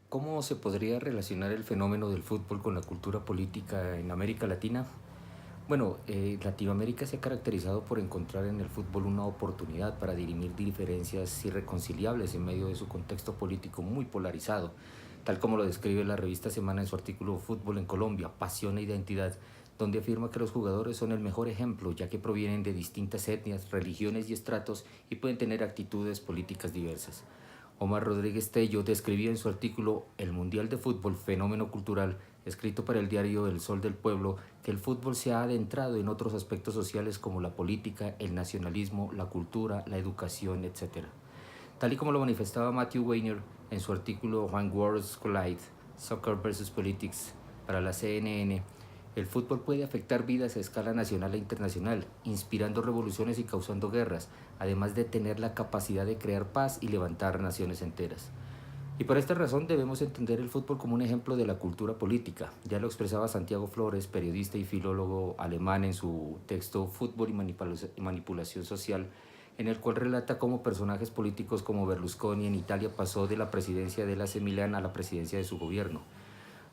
¿Cómo se podría relacionar el fenómeno del fútbol con la cultura política en América Latina? Bueno, Latinoamérica se ha caracterizado por encontrar en el fútbol una oportunidad para dirimir diferencias irreconciliables en medio de su contexto político muy polarizado, tal como lo describe la revista Semana en su artículo Fútbol en Colombia, Pasión e Identidad, donde afirma que los jugadores son el mejor ejemplo, ya que provienen de distintas etnias, religiones y estratos y pueden tener actitudes políticas diversas. Omar Rodríguez Tello describía en su artículo El Mundial de Fútbol, fenómeno cultural, escrito para el diario El Sol del Pueblo, que el fútbol se ha adentrado en otros aspectos sociales como la política, el nacionalismo, la cultura, la educación, etc. Tal y como lo manifestaba Matthew Weiner en su artículo When Worlds Collide, Soccer versus Politics, para la CNN, el fútbol puede afectar vidas a escala nacional e internacional, inspirando revoluciones y causando guerras, además de tener la capacidad de crear paz y levantar naciones enteras. Y por esta razón debemos entender el fútbol como un ejemplo de la cultura política. Ya lo expresaba Santiago Flores, periodista y filólogo alemán, en su texto Fútbol y Manipulación Social, en el cual relata cómo personajes políticos como Berlusconi en Italia pasó de la presidencia del AC Milán a la presidencia de su gobierno.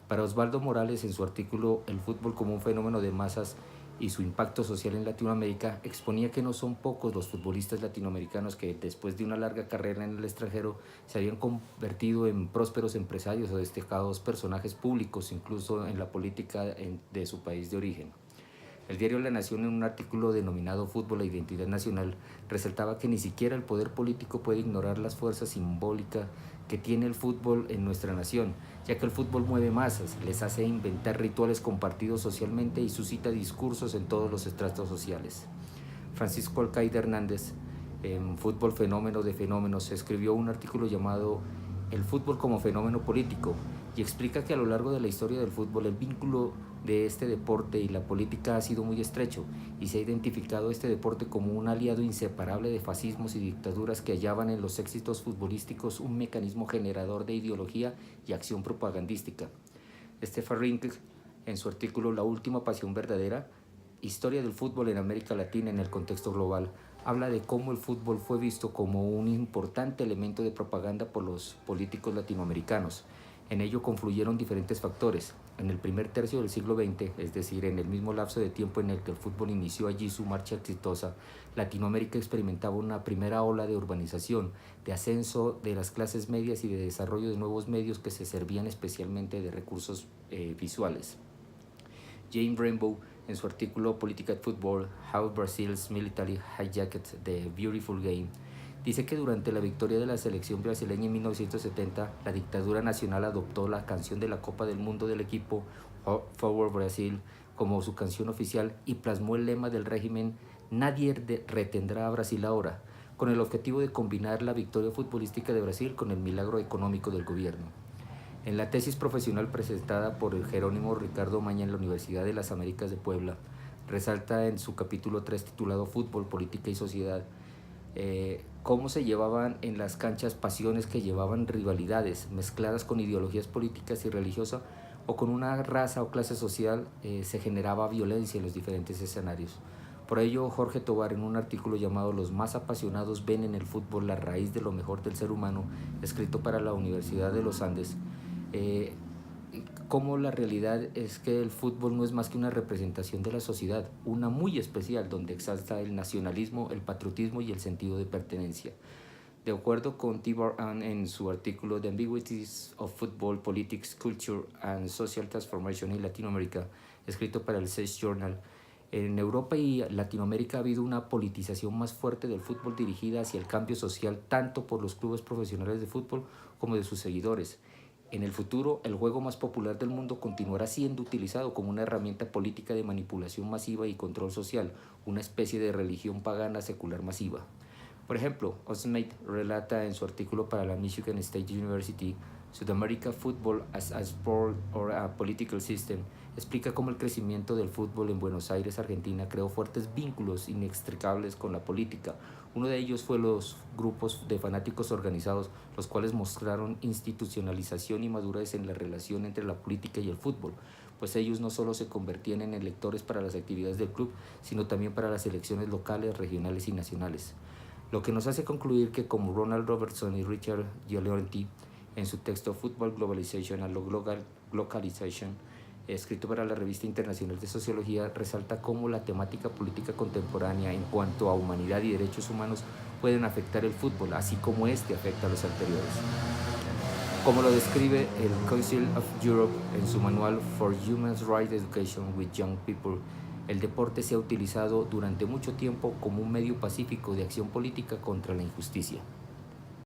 Para Osvaldo Morales, en su artículo El fútbol como un fenómeno de masas y su impacto social en Latinoamérica, exponía que no son pocos los futbolistas latinoamericanos que, después de una larga carrera en el extranjero, se habían convertido en prósperos empresarios o destacados personajes públicos, incluso en la política de su país de origen. El diario La Nación, en un artículo denominado Fútbol e Identidad Nacional, resaltaba que ni siquiera el poder político puede ignorar las fuerzas simbólicas que tiene el fútbol en nuestra nación, ya que el fútbol mueve masas, les hace inventar rituales compartidos socialmente y suscita discursos en todos los estratos sociales. Francisco Alcaide Hernández, en Fútbol Fenómeno de Fenómenos, escribió un artículo llamado El fútbol como fenómeno político y explica que a lo largo de la historia del fútbol el vínculo de este deporte y la política ha sido muy estrecho y se ha identificado este deporte como un aliado inseparable de fascismos y dictaduras que hallaban en los éxitos futbolísticos un mecanismo generador de ideología y acción propagandística. Stefan Rinkel, en su artículo La última pasión verdadera, Historia del fútbol en América Latina en el contexto global, habla de cómo el fútbol fue visto como un importante elemento de propaganda por los políticos latinoamericanos. En ello confluyeron diferentes factores. En el primer tercio del siglo XX, es decir, en el mismo lapso de tiempo en el que el fútbol inició allí su marcha exitosa, Latinoamérica experimentaba una primera ola de urbanización, de ascenso de las clases medias y de desarrollo de nuevos medios que se servían especialmente de recursos visuales. Jane Rainbow, en su artículo Political Football, How Brazil's Military Hijacked the Beautiful Game, dice que durante la victoria de la selección brasileña en 1970, la dictadura nacional adoptó la canción de la Copa del Mundo del equipo, Forward Brasil, como su canción oficial y plasmó el lema del régimen Nadie retendrá a Brasil ahora, con el objetivo de combinar la victoria futbolística de Brasil con el milagro económico del gobierno. En la tesis profesional presentada por el Jerónimo Ricardo Maña en la Universidad de las Américas de Puebla, resalta en su capítulo 3 titulado Fútbol, Política y Sociedad, cómo se llevaban en las canchas pasiones que llevaban rivalidades mezcladas con ideologías políticas y religiosas o con una raza o clase social, se generaba violencia en los diferentes escenarios. Por ello, Jorge Tobar, en un artículo llamado Los más apasionados ven en el fútbol la raíz de lo mejor del ser humano, escrito para la Universidad de los Andes, eh, cómo la realidad es que el fútbol no es más que una representación de la sociedad, una muy especial, donde exalta el nacionalismo, el patriotismo y el sentido de pertenencia. De acuerdo con Tibor Ann en su artículo The Ambiguities of Football, Politics, Culture and Social Transformation in Latinoamérica, escrito para el Sage Journal, en Europa y Latinoamérica ha habido una politización más fuerte del fútbol dirigida hacia el cambio social tanto por los clubes profesionales de fútbol como de sus seguidores. En el futuro, el juego más popular del mundo continuará siendo utilizado como una herramienta política de manipulación masiva y control social, una especie de religión pagana secular masiva. Por ejemplo, Osmate relata en su artículo para la Michigan State University, South America Football as a Sport or a Political System, explica cómo el crecimiento del fútbol en Buenos Aires, Argentina, creó fuertes vínculos inextricables con la política. Uno de ellos fue los grupos de fanáticos organizados, los cuales mostraron institucionalización y madurez en la relación entre la política y el fútbol, pues ellos no solo se convertían en electores para las actividades del club, sino también para las elecciones locales, regionales y nacionales. Lo que nos hace concluir que, como Ronald Robertson y Richard Giolionti, en su texto Football Globalization and Localization, escrito para la Revista Internacional de Sociología, resalta cómo la temática política contemporánea en cuanto a humanidad y derechos humanos pueden afectar el fútbol, así como este afecta a los anteriores. Como lo describe el Council of Europe en su manual For Human Rights Education with Young People, el deporte se ha utilizado durante mucho tiempo como un medio pacífico de acción política contra la injusticia.